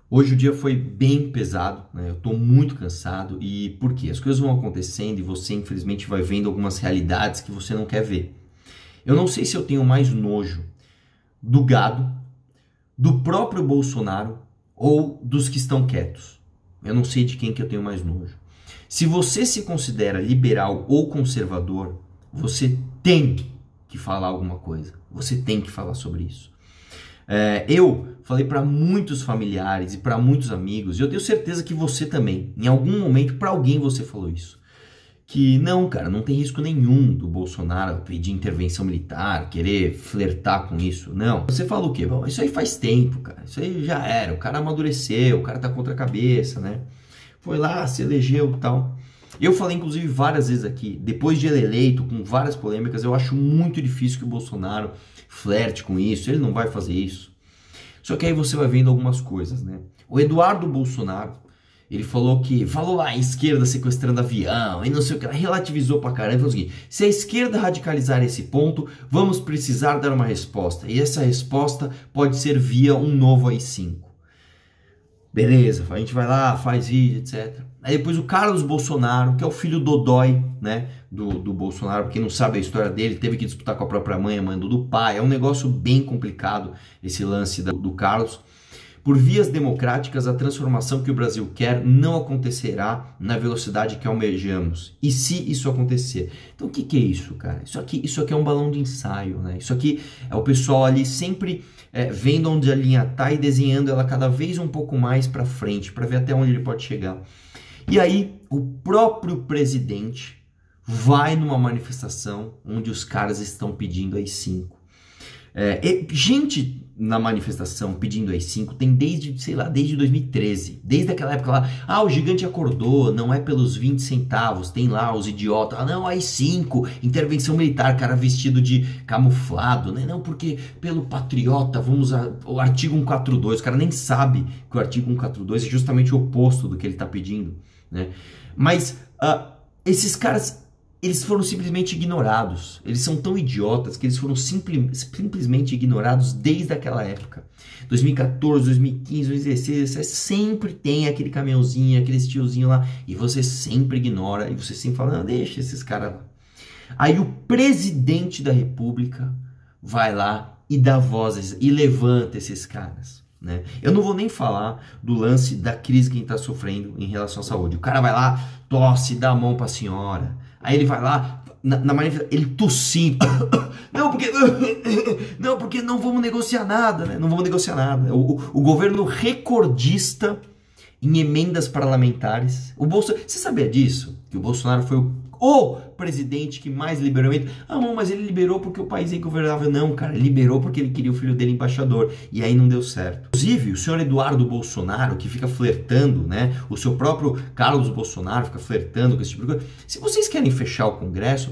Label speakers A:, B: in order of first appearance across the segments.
A: Hoje o dia foi bem pesado, né? Eu tô muito cansado e por quê? As coisas vão acontecendo e você infelizmente vai vendo algumas realidades que você não quer ver. Eu não sei se eu tenho mais nojo do gado, do próprio Bolsonaro ou dos que estão quietos. Eu não sei de quem que eu tenho mais nojo. Se você se considera liberal ou conservador, você tem que falar alguma coisa. Você tem que falar sobre isso. Eu falei para muitos familiares e para muitos amigos, e eu tenho certeza que você também, em algum momento, para alguém você falou isso. Que não, cara, não tem risco nenhum do Bolsonaro pedir intervenção militar, querer flertar com isso. Não. Você fala o quê? Bom, isso aí faz tempo, cara. Isso aí já era. O cara amadureceu, o cara tá contra a cabeça, né? Foi lá, se elegeu e tal. Eu falei, inclusive, várias vezes aqui, depois de ele eleito, com várias polêmicas, eu acho muito difícil que o Bolsonaro flerte com isso. Ele não vai fazer isso. Só que aí você vai vendo algumas coisas, né? O Eduardo Bolsonaro, ele falou lá a esquerda sequestrando avião e não sei o que, ela relativizou pra caramba. Falou o seguinte: se a esquerda radicalizar esse ponto, vamos precisar dar uma resposta. E essa resposta pode ser via um novo AI-5. Beleza, a gente vai lá, faz vídeo, etc. Aí depois o Carlos Bolsonaro, que é o filho dodói, né, do Bolsonaro, pra quem não sabe a história dele, teve que disputar com a própria mãe, a mãe do pai. É um negócio bem complicado esse lance do Carlos. Por vias democráticas, a transformação que o Brasil quer não acontecerá na velocidade que almejamos. E se isso acontecer? Então o que é isso, cara? Isso aqui é um balão de ensaio, né? Isso aqui é o pessoal ali sempre vendo onde a linha tá e desenhando ela cada vez um pouco mais para frente, para ver até onde ele pode chegar. E aí, o próprio presidente vai numa manifestação onde os caras estão pedindo AI-5. Gente na manifestação pedindo AI-5 tem desde, sei lá, desde 2013. Desde aquela época lá, o gigante acordou, não é pelos 20 centavos, tem lá os idiotas, não, AI-5, intervenção militar, cara vestido de camuflado, né? Não, porque pelo patriota, vamos o artigo 142, o cara nem sabe que o artigo 142 é justamente o oposto do que ele está pedindo, né? Mas esses caras, eles foram simplesmente ignorados. Eles são tão idiotas que eles foram simplesmente ignorados desde aquela época. 2014, 2015, 2016, você sempre tem aquele caminhãozinho, aquele tiozinho lá, e você sempre ignora, e você sempre fala, não, deixa esses caras lá. Aí o presidente da República vai lá e dá vozes, e levanta esses caras, né? Eu não vou nem falar do lance da crise que a gente está sofrendo em relação à saúde. O cara vai lá, tosse, dá a mão para a senhora. Aí ele vai lá, na manifestação, ele tossindo. Não, porque não vamos negociar nada, né? Não vamos negociar nada. O governo recordista em emendas parlamentares. Você sabia disso? Que o Bolsonaro foi o presidente que mais liberou emenda? Não, mas ele liberou porque o país é ingovernável. Não, cara, ele liberou porque ele queria o filho dele embaixador. E aí não deu certo. Inclusive, o senhor Eduardo Bolsonaro, que fica flertando, né? O seu próprio Carlos Bolsonaro fica flertando com esse tipo de coisa. Se vocês querem fechar o Congresso,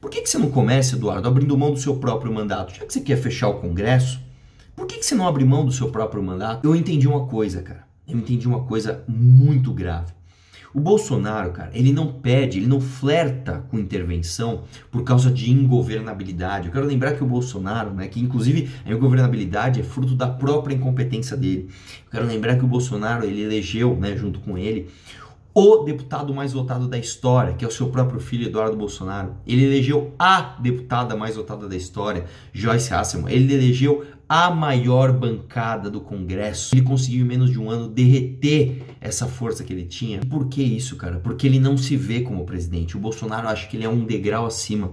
A: por que você não começa, Eduardo, abrindo mão do seu próprio mandato? Já que você quer fechar o Congresso, por que você não abre mão do seu próprio mandato? Eu entendi uma coisa, cara. Eu entendi uma coisa muito grave. O Bolsonaro, cara, ele não flerta com intervenção por causa de ingovernabilidade. Eu quero lembrar que o Bolsonaro, né, que inclusive a ingovernabilidade é fruto da própria incompetência dele. Eu quero lembrar que o Bolsonaro, ele elegeu, né, junto com ele, o deputado mais votado da história, que é o seu próprio filho, Eduardo Bolsonaro. Ele elegeu a deputada mais votada da história, Joyce Hasselmann. Ele elegeu a maior bancada do Congresso. Ele conseguiu em menos de um ano derreter essa força que ele tinha. Por que isso, cara? Porque ele não se vê como presidente. O Bolsonaro acha que ele é um degrau acima.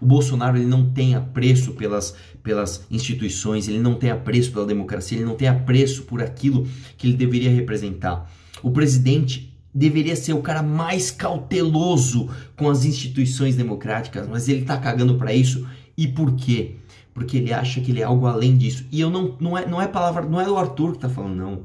A: O Bolsonaro, ele não tem apreço pelas instituições, ele não tem apreço pela democracia, ele não tem apreço por aquilo que ele deveria representar. O presidente deveria ser o cara mais cauteloso com as instituições democráticas, mas ele tá cagando pra isso. E por quê? Porque ele acha que ele é algo além disso. E eu não é palavra, não é o Arthur que tá falando, não.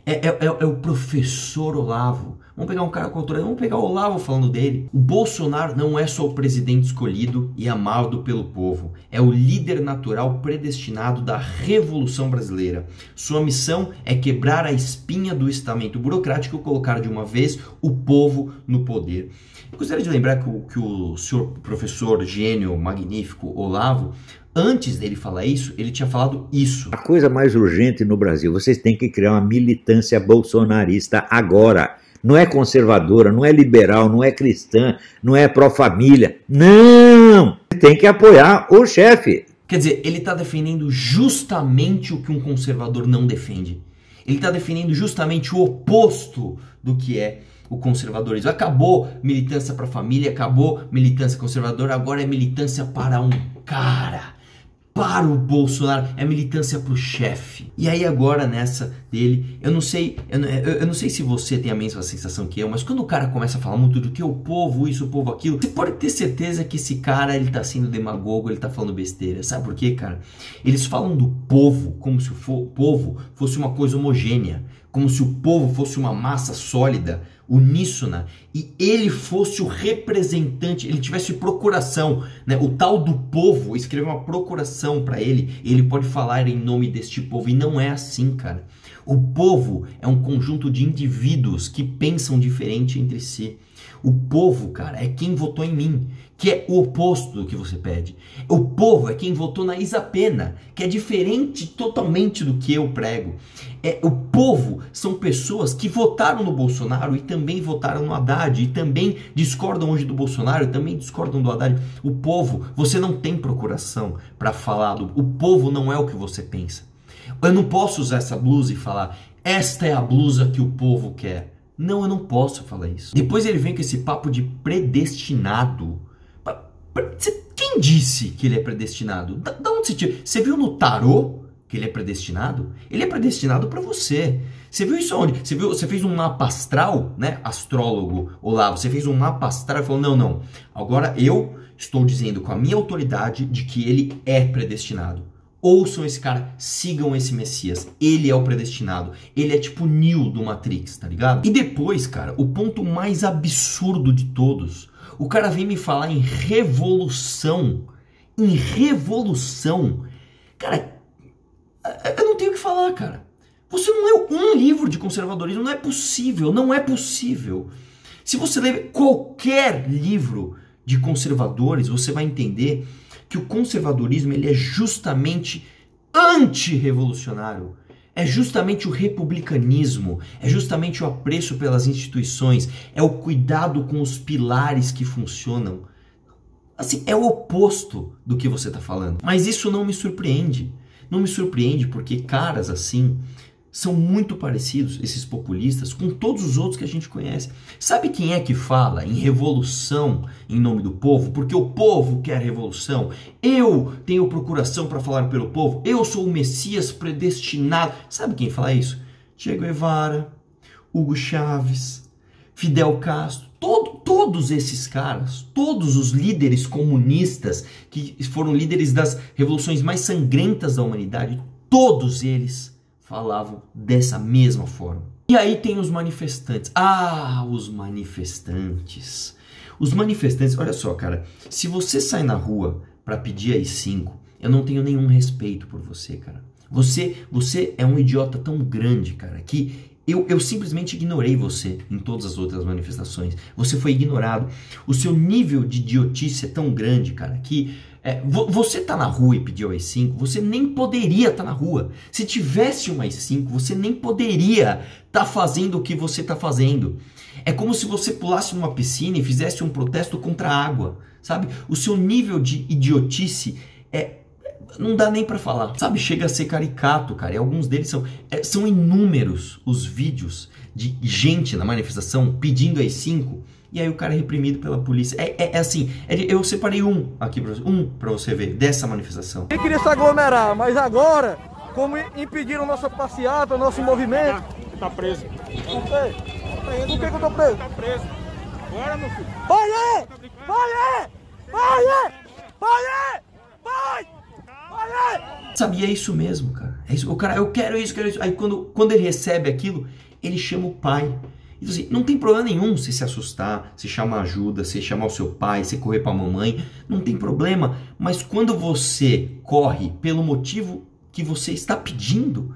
A: É o professor Olavo. Vamos pegar um cara com autoridade, vamos pegar o Olavo falando dele. O Bolsonaro não é só o presidente escolhido e amado pelo povo. É o líder natural predestinado da Revolução Brasileira. Sua missão é quebrar a espinha do estamento burocrático e colocar de uma vez o povo no poder. Eu gostaria de lembrar que o senhor professor gênio magnífico Olavo, Antes dele falar isso, ele tinha falado isso.
B: A coisa mais urgente no Brasil, vocês têm que criar uma militância bolsonarista agora. Não é conservadora, não é liberal, não é cristã, não é pró-família. Não! Tem que apoiar o chefe.
A: Quer dizer, ele está defendendo justamente o que um conservador não defende. Ele está defendendo justamente o oposto do que é o conservadorismo. Acabou militância para a família, acabou militância conservadora, agora é militância para um cara. Para o Bolsonaro, é militância para o chefe. E aí agora nessa dele, eu não sei se você tem a mesma sensação que eu, mas quando o cara começa a falar muito do que o povo isso, o povo aquilo, você pode ter certeza que esse cara, ele tá sendo demagogo, ele tá falando besteira. Sabe por quê, cara? Eles falam do povo como se o povo fosse uma coisa homogênea, como se o povo fosse uma massa sólida, uníssona, e ele fosse o representante, ele tivesse procuração, né? O tal do povo escreveu uma procuração para ele, e ele pode falar em nome deste povo, e não é assim, cara. O povo é um conjunto de indivíduos que pensam diferente entre si. O povo, cara, é quem votou em mim, que é o oposto do que você pede. O povo é quem votou na Isa Pena, que é diferente totalmente do que eu prego. O povo são pessoas que votaram no Bolsonaro e também votaram no Haddad, e também discordam hoje do Bolsonaro, e também discordam do Haddad. O povo, você não tem procuração para falar o povo não é o que você pensa. Eu não posso usar essa blusa e falar, esta é a blusa que o povo quer. Não, eu não posso falar isso. Depois ele vem com esse papo de predestinado. Quem disse que ele é predestinado? Da onde você tira? Você viu no tarô que ele é predestinado? Ele é predestinado para você. Você viu isso onde? Você fez um mapa astral, né? Astrólogo Olavo, você fez um mapa astral e falou, não. Agora eu estou dizendo com a minha autoridade de que ele é predestinado. Ouçam esse cara, sigam esse Messias. Ele é o predestinado. Ele é tipo Neo do Matrix, tá ligado? E depois, cara, o ponto mais absurdo de todos. O cara vem me falar em revolução. Em revolução. Cara, eu não tenho o que falar, cara. Você não leu um livro de conservadorismo. Não é possível, não é possível. Se você ler qualquer livro de conservadores, você vai entender que o conservadorismo ele é justamente antirrevolucionário, é justamente o republicanismo, é justamente o apreço pelas instituições, é o cuidado com os pilares que funcionam. Assim, é o oposto do que você está falando. Mas isso não me surpreende. Não me surpreende porque caras assim são muito parecidos, esses populistas, com todos os outros que a gente conhece. Sabe quem é que fala em revolução em nome do povo? Porque o povo quer revolução. Eu tenho procuração para falar pelo povo. Eu sou o Messias predestinado. Sabe quem fala isso? Che Guevara, Hugo Chávez, Fidel Castro. Todos esses caras, todos os líderes comunistas que foram líderes das revoluções mais sangrentas da humanidade, todos eles falavam dessa mesma forma. E aí tem os manifestantes. Ah, os manifestantes. Os manifestantes, olha só, cara. Se você sai na rua para pedir AI-5, eu não tenho nenhum respeito por você, cara. Você é um idiota tão grande, cara, que eu simplesmente ignorei você em todas as outras manifestações. Você foi ignorado. O seu nível de idiotice é tão grande, cara, que você tá na rua e pediu AI-5, você nem poderia estar na rua. Se tivesse um AI-5, você nem poderia estar fazendo o que você está fazendo. É como se você pulasse numa piscina e fizesse um protesto contra a água, sabe? O seu nível de idiotice não dá nem pra falar, sabe? Chega a ser caricato, cara. E alguns deles são inúmeros os vídeos de gente na manifestação pedindo AI-5 e aí o cara é reprimido pela polícia. Assim, eu separei um aqui pra você ver dessa manifestação.
C: Quem queria se aglomerar, mas agora, como impediram nossa passeata, nosso movimento...
D: Você tá preso.
C: Por quê? Por que eu tô preso?
D: Tá preso. Bora, meu filho.
C: Vai! Vai! Vai! Vai! Vai!
A: Sabe, é isso mesmo, cara. É isso. O cara, eu quero isso. Aí quando ele recebe aquilo, ele chama o pai. E assim, não tem problema nenhum se assustar, se chamar ajuda, se chamar o seu pai, se correr pra mamãe. Não tem problema. Mas quando você corre pelo motivo que você está pedindo,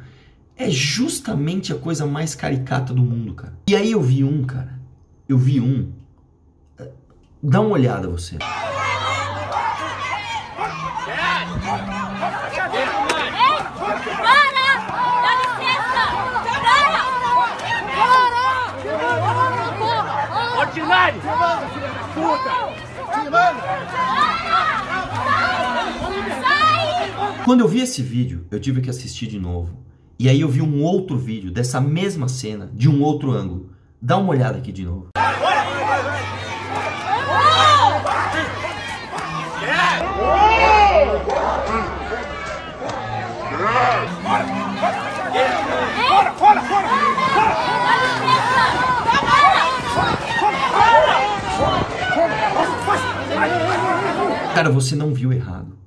A: é justamente a coisa mais caricata do mundo, cara. E aí eu vi um, cara. Dá uma olhada você.
D: Ordinário!
A: Quando eu vi esse vídeo, eu tive que assistir de novo. E aí eu vi um outro vídeo dessa mesma cena, de um outro ângulo. Dá uma olhada aqui de novo. Cara, você não viu errado.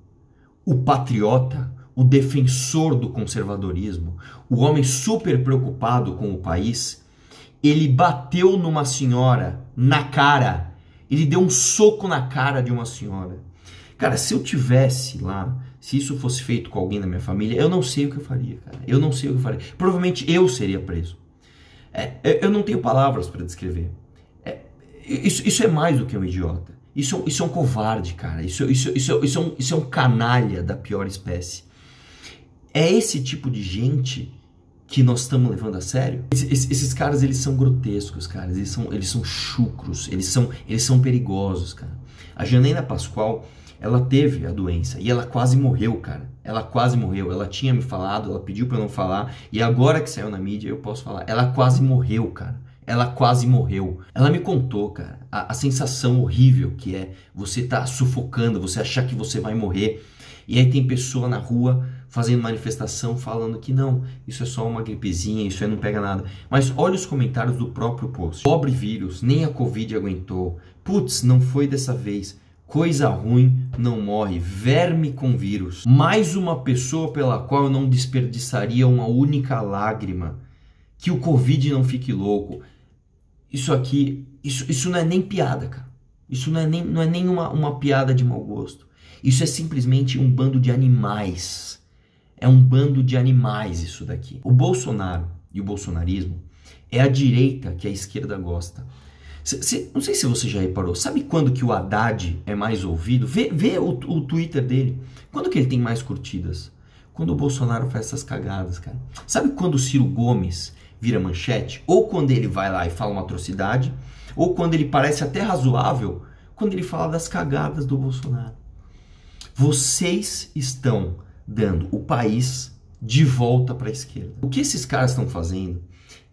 A: O patriota, o defensor do conservadorismo, o homem super preocupado com o país, ele bateu numa senhora na cara. Ele deu um soco na cara de uma senhora. Cara, se eu tivesse lá, se isso fosse feito com alguém da minha família, eu não sei o que eu faria, cara. Eu não sei o que eu faria. Provavelmente eu seria preso. Eu não tenho palavras para descrever. Isso é mais do que um idiota. Isso é um covarde, cara. Isso é um canalha da pior espécie. É esse tipo de gente que nós estamos levando a sério? Esses caras, eles são grotescos, cara. Eles são chucros. Eles são perigosos, cara. A Janaína Pascoal, ela teve a doença e ela quase morreu, cara. Ela quase morreu. Ela tinha me falado, ela pediu pra eu não falar. E agora que saiu na mídia, eu posso falar. Ela quase morreu, cara. Ela quase morreu. Ela me contou, cara, a sensação horrível que é você tá sufocando, você achar que você vai morrer. E aí tem pessoa na rua fazendo manifestação falando que não, isso é só uma gripezinha, isso aí não pega nada. Mas olha os comentários do próprio post. Pobre vírus, nem a Covid aguentou. Putz, não foi dessa vez. Coisa ruim não morre. Verme com vírus. Mais uma pessoa pela qual eu não desperdiçaria uma única lágrima. Que o Covid não fique louco. Isso aqui, isso não é nem piada, cara. Isso não é nem uma piada de mau gosto. Isso é simplesmente um bando de animais. É um bando de animais isso daqui. O Bolsonaro e o bolsonarismo é a direita que a esquerda gosta. Não sei se você já reparou. Sabe quando que o Haddad é mais ouvido? Vê o Twitter dele. Quando que ele tem mais curtidas? Quando o Bolsonaro faz essas cagadas, cara. Sabe quando o Ciro Gomes vira manchete? Ou quando ele vai lá e fala uma atrocidade, ou quando ele parece até razoável, quando ele fala das cagadas do Bolsonaro. Vocês estão dando o país de volta para a esquerda. O que esses caras estão fazendo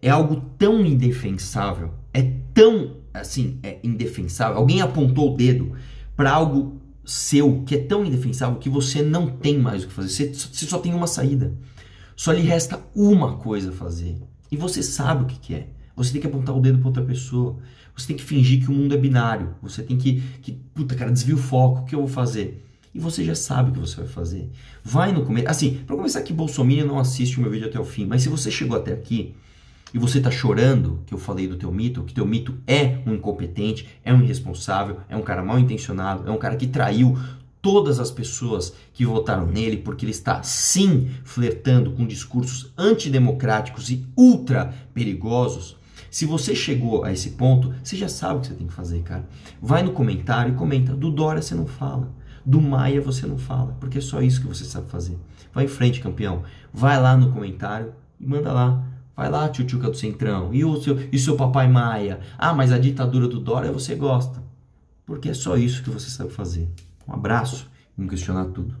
A: é algo tão indefensável, é tão, assim, indefensável. Alguém apontou o dedo para algo seu que é tão indefensável que você não tem mais o que fazer. Você só tem uma saída. Só lhe resta uma coisa a fazer. E você sabe o que é. Você tem que apontar o dedo para outra pessoa. Você tem que fingir que o mundo é binário. Você tem que puta, cara, desvia o foco. O que eu vou fazer? E você já sabe o que você vai fazer. Vai no começo. Assim, para começar aqui, Bolsonaro não assiste o meu vídeo até o fim. Mas se você chegou até aqui e você tá chorando que eu falei do teu mito, que teu mito é um incompetente, é um irresponsável, é um cara mal intencionado, é um cara que traiu todas as pessoas que votaram nele, porque ele está, sim, flertando com discursos antidemocráticos e ultra perigosos. Se você chegou a esse ponto, você já sabe o que você tem que fazer, cara. Vai no comentário e comenta. Do Dória você não fala. Do Maia você não fala. Porque é só isso que você sabe fazer. Vai em frente, campeão. Vai lá no comentário e manda lá. Vai lá, tchutchuca do Centrão. E o seu papai Maia. Ah, mas a ditadura do Dória você gosta. Porque é só isso que você sabe fazer. Um abraço e vamos questionar tudo.